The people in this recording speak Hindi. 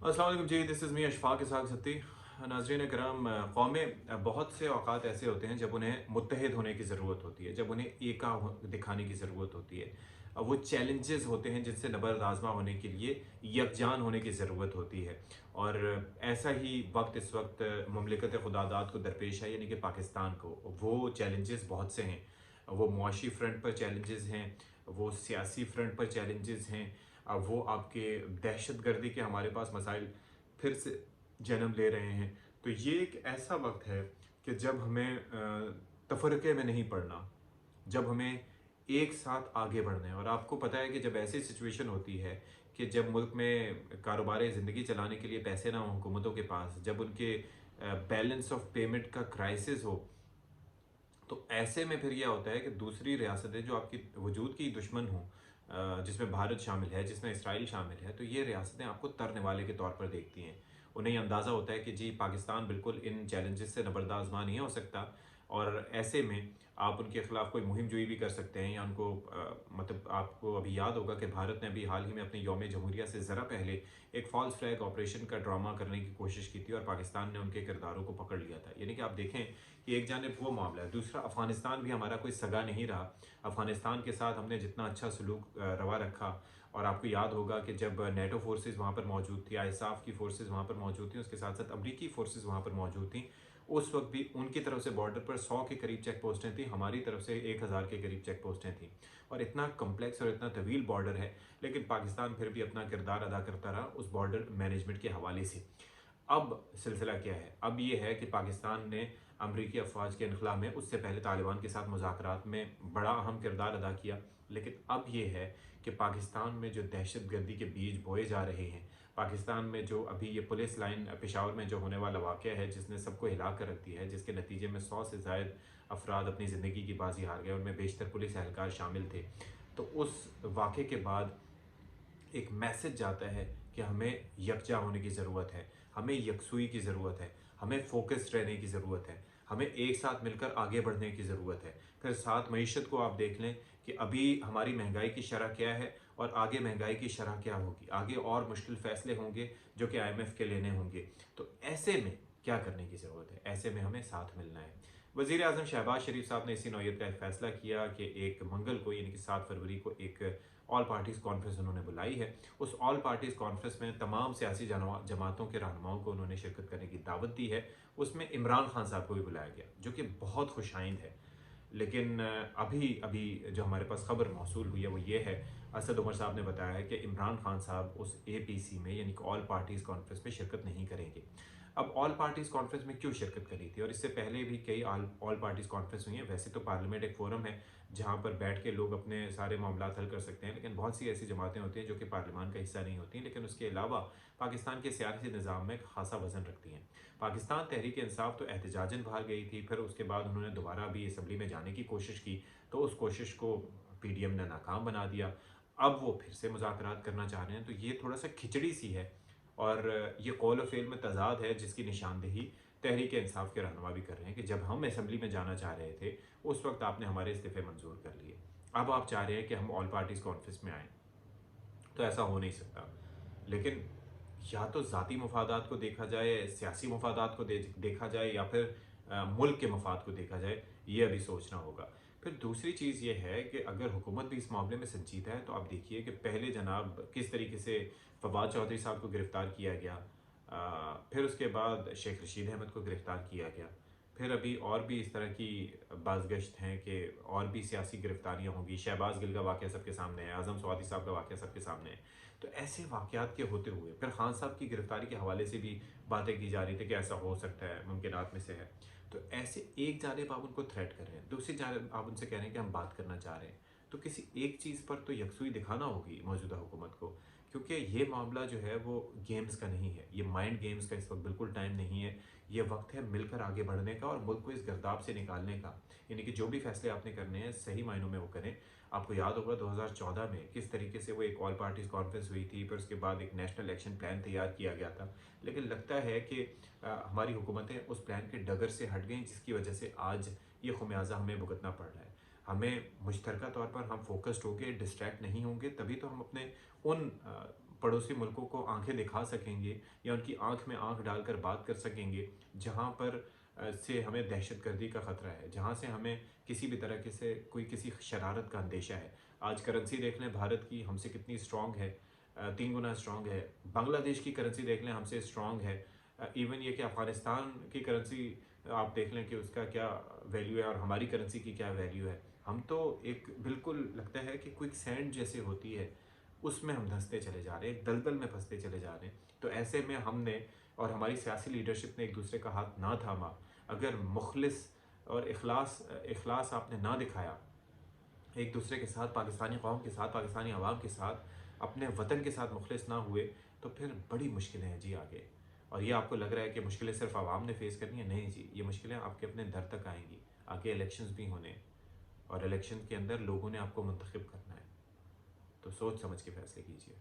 अस्सलाम वालेकुम जी, दिस इज़ मी अशफाक इसहाक सत्ती। नाज़रीन कराम, कौमें बहुत से औक़ात ऐसे होते हैं जब उन्हें मुत्तहिद होने की ज़रूरत होती है, जब उन्हें दिखाने की ज़रूरत होती है। वो चैलेंजेस होते हैं जिनसे नबर्द आज़मा होने के लिए यकजान होने की ज़रूरत होती है। और ऐसा ही वक्त इस वक्त ममलिकत खुदादाद को दरपेश है, यानी कि पाकिस्तान को। वो चैलेंजेस बहुत से हैं। वो मुआशी फ्रंट पर चैलेंजेस हैं, वो सियासी फ्रंट पर चैलेंजेस हैं, वो आपके दहशतगर्दी के हमारे पास मसाइल फिर से जन्म ले रहे हैं। तो ये एक ऐसा वक्त है कि जब हमें तफरक़े में नहीं पड़ना, जब हमें एक साथ आगे बढ़ना है। और आपको पता है कि जब ऐसी सिचुएशन होती है कि जब मुल्क में कारोबार ज़िंदगी चलाने के लिए पैसे ना हों हुकूमतों के पास, जब उनके बैलेंस ऑफ पेमेंट का क्राइसिस हो, तो ऐसे में फिर यह होता है कि दूसरी रियासतें जो आपकी वजूद की दुश्मन हों, जिसमें भारत शामिल है, जिसमें इसराइल शामिल है, तो ये रियासतें आपको तरने वाले के तौर पर देखती हैं। उन्हें ये अंदाज़ा होता है कि जी पाकिस्तान बिल्कुल इन चैलेंजेस से नबरदाज़मा नहीं हो सकता। और ऐसे में आप उनके खिलाफ कोई मुहिम जोई भी कर सकते हैं, या उनको मतलब आपको अभी याद होगा कि भारत ने अभी हाल ही में अपने यौम जमहूरिया से ज़रा पहले एक फॉल्स फ्लैग ऑपरेशन का ड्रामा करने की कोशिश की थी और पाकिस्तान ने उनके किरदारों को पकड़ लिया था। यानी कि आप देखें कि एक जानिब वो मामला है, दूसरा अफ़गानिस्तान भी हमारा कोई सगा नहीं रहा। अफ़गानिस्तान के साथ हमने जितना अच्छा सलूक रवा रखा, और आपको याद होगा कि जब नेटो फोर्सेस वहाँ पर मौजूद थी, आईएसएफ की फोर्सेस वहाँ पर मौजूद थी, उसके साथ साथ अमरीकी फोर्सेस वहाँ पर मौजूद थी, उस वक्त भी उनकी तरफ से बॉर्डर पर 100 के करीब चेक पोस्टें थी, हमारी तरफ से 1000 के करीब चेक पोस्टें थी। और इतना कम्प्लेक्स और इतना तवील बॉर्डर है, लेकिन पाकिस्तान फिर भी अपना किरदार अदा करता रहा उस बॉर्डर मैनेजमेंट के हवाले से। अब सिलसिला क्या है? अब ये है कि पाकिस्तान ने अमरीकी अफवाज के इनखला में उससे पहले तालिबान के साथ मुज़ाकरात में बड़ा अहम किरदार अदा किया। लेकिन अब ये है कि पाकिस्तान में जो दहशतगर्दी के बीज बोए जा रहे हैं, पाकिस्तान में जो अभी ये पुलिस लाइन पेशावर में जो होने वाला वाक़या है, जिसने सबको हिला कर रख दिया है, जिसके नतीजे में 100 से ज़ायद अफराद अपनी ज़िंदगी की बाजी हार गए, उनमें बेशतर पुलिस एहलकार शामिल थे। तो उस वाक़े के बाद एक मैसेज जाता है कि हमें यकजा होने की ज़रूरत है, हमें यकसुई की ज़रूरत है, हमें फ़ोकस्ड रहने की ज़रूरत है, हमें एक साथ मिलकर आगे बढ़ने की ज़रूरत है। फिर साथ मईशत को आप देख लें कि अभी हमारी महंगाई की शरह क्या है और आगे महंगाई की शरह क्या होगी। आगे और मुश्किल फ़ैसले होंगे जो कि आईएमएफ के लेने होंगे। तो ऐसे में क्या करने की ज़रूरत है? ऐसे में हमें साथ मिलना है। वज़ीर आज़म शहबाज शरीफ साहब ने इसी नौइयत का एक फ़ैसला किया कि एक मंगल को, यानी कि 7 फरवरी को, एक ऑल पार्टीज़ कॉन्फ्रेंस उन्होंने बुलाई है। उस ऑल पार्टीज़ कॉन्फ्रेंस में तमाम सियासी जमातों के रहनुमाओं को उन्होंने शिरकत करने की दावत दी है। उसमें इमरान खान साहब को भी बुलाया गया, जो कि बहुत खुशाइंद है। लेकिन अभी अभी जो हमारे पास खबर मौसूल हुई है वो ये है, असद उमर साहब ने बताया है कि इमरान खान साहब उस एपीसी में, यानी कि ऑल पार्टीज़ कॉन्फ्रेंस में शिरकत नहीं करेंगे। अब ऑल पार्टीज़ कॉन्फ्रेंस में क्यों शिरकत करी थी? और इससे पहले भी कई ऑल पार्टीज़ कॉन्फ्रेंस हुई हैं। वैसे तो पार्लियामेंट एक फोरम है जहाँ पर बैठ के लोग अपने सारे मामलात हल कर सकते हैं, लेकिन बहुत सी ऐसी जमातें होती हैं जो कि पार्लियामान का हिस्सा नहीं होती, लेकिन उसके अलावा पाकिस्तान के सियासी निज़ाम में खासा वजन रखती हैं। पाकिस्तान तहरीक इंसाफ तो एहतजाजन बाहर गई थी, फिर उसके बाद उन्होंने दोबारा अभी असम्बली में जाने की कोशिश की, तो उस कोशिश को पीडीएम ने नाकाम बना दिया। अब वो फिर से मुज़ाकरात करना चाह रहे हैं, तो ये थोड़ा सा खिचड़ी सी है। और ये कौल व फ़ेल में तज़ाद है, जिसकी निशानदेही तहरीक इंसाफ के रहनुमा भी कर रहे हैं कि जब हम असम्बली में जाना चाह रहे थे, उस वक्त आपने हमारे इस्तीफ़े मंजूर कर लिए। अब आप चाह रहे हैं कि हम ऑल पार्टीज़ कॉन्फ्रेंस में आएँ, तो ऐसा हो नहीं सकता। लेकिन या तो ज़ाती मफादात को देखा जाए, सियासी मफादात को देखा जाए, या फिर मुल्क के मफाद को देखा जाए, ये अभी सोचना होगा। फिर दूसरी चीज़ ये है कि अगर हुकूमत भी इस मामले में संजीदा है, तो आप देखिए कि पहले जनाब किस तरीके से फवाद चौधरी साहब को गिरफ़्तार किया गया, फिर उसके बाद शेख रशीद अहमद को गिरफ़्तार किया गया, फिर अभी और भी इस तरह की बाज़गश्त हैं कि और भी सियासी गिरफ़्तारियाँ होंगी। शहबाज़ गिल का वाक़या सबके सामने है, आज़म स्वाति साहब का वाक़या सबके सामने है। तो ऐसे वाक़यात के होते हुए फिर खान साहब की गिरफ़्तारी के हवाले से भी बातें की जा रही थी कि ऐसा हो सकता है, मुमकिनात में से है। तो ऐसे एक जानिब आप उनको थ्रेट कर रहे हैं, दूसरी जानिब आप उनसे कह रहे हैं कि हम बात करना चाह रहे हैं। तो किसी एक चीज़ पर तो यकसुई दिखाना होगी मौजूदा हुकूमत को, क्योंकि ये मामला जो है वो गेम्स का नहीं है, ये माइंड गेम्स का इस वक्त बिल्कुल टाइम नहीं है। ये वक्त है मिलकर आगे बढ़ने का और मुल्क को इस गर्दाब से निकालने का। यानी कि जो भी फैसले आपने करने हैं, सही मायनों में वो करें। आपको याद होगा 2014 में किस तरीके से वो एक ऑल पार्टीज़ कॉन्फ्रेंस हुई थी, फिर उसके बाद एक नेशनल एक्शन प्लान तैयार किया गया था। लेकिन लगता है कि हमारी हुकूमतें उस प्लान के डगर से हट गई, जिसकी वजह से आज ये खुमियाजा हमें भुगतना पड़ रहा है। हमें मुश्तरका तौर पर हम फोकस्ड होंगे, डिस्ट्रैक्ट नहीं होंगे, तभी तो हम अपने उन पड़ोसी मुल्कों को आंखें दिखा सकेंगे या उनकी आंख में आंख डालकर बात कर सकेंगे, जहां पर से हमें दहशतगर्दी का ख़तरा है, जहां से हमें किसी भी तरह के से कोई किसी शरारत का अंदेशा है। आज करेंसी देख लें भारत की, हमसे कितनी स्ट्रॉन्ग है, 3 गुना स्ट्रॉन्ग है। बांग्लादेश की करेंसी देख लें, हमसे स्ट्रॉन्ग है। इवन ये कि अफ़गानिस्तान की करेंसी आप देख लें कि उसका क्या वैल्यू है और हमारी करेंसी की क्या वैल्यू है। हम तो एक बिल्कुल लगता है कि क्विक सैंड जैसे होती है, उसमें हम धंसते चले जा रहे हैं, एक दलदल में फंसते चले जा रहे हैं। तो ऐसे में हमने और हमारी सियासी लीडरशिप ने एक दूसरे का हाथ ना थामा, अगर मुखलिस और इखलास आपने ना दिखाया एक दूसरे के साथ, पाकिस्तानी कौम के साथ, पाकिस्तानी अवाम के साथ, अपने वतन के साथ मुखलिस ना हुए, तो फिर बड़ी मुश्किलें हैं जी आगे। और ये आपको लग रहा है कि मुश्किलें सिर्फ आवाम ने फेस करनी है, नहीं जी, ये मुश्किलें आपके अपने दर तक आएंगी। आगे इलेक्शंस भी होने हैं और इलेक्शन के अंदर लोगों ने आपको मुंतखब करना है, तो सोच समझ के फैसले कीजिए।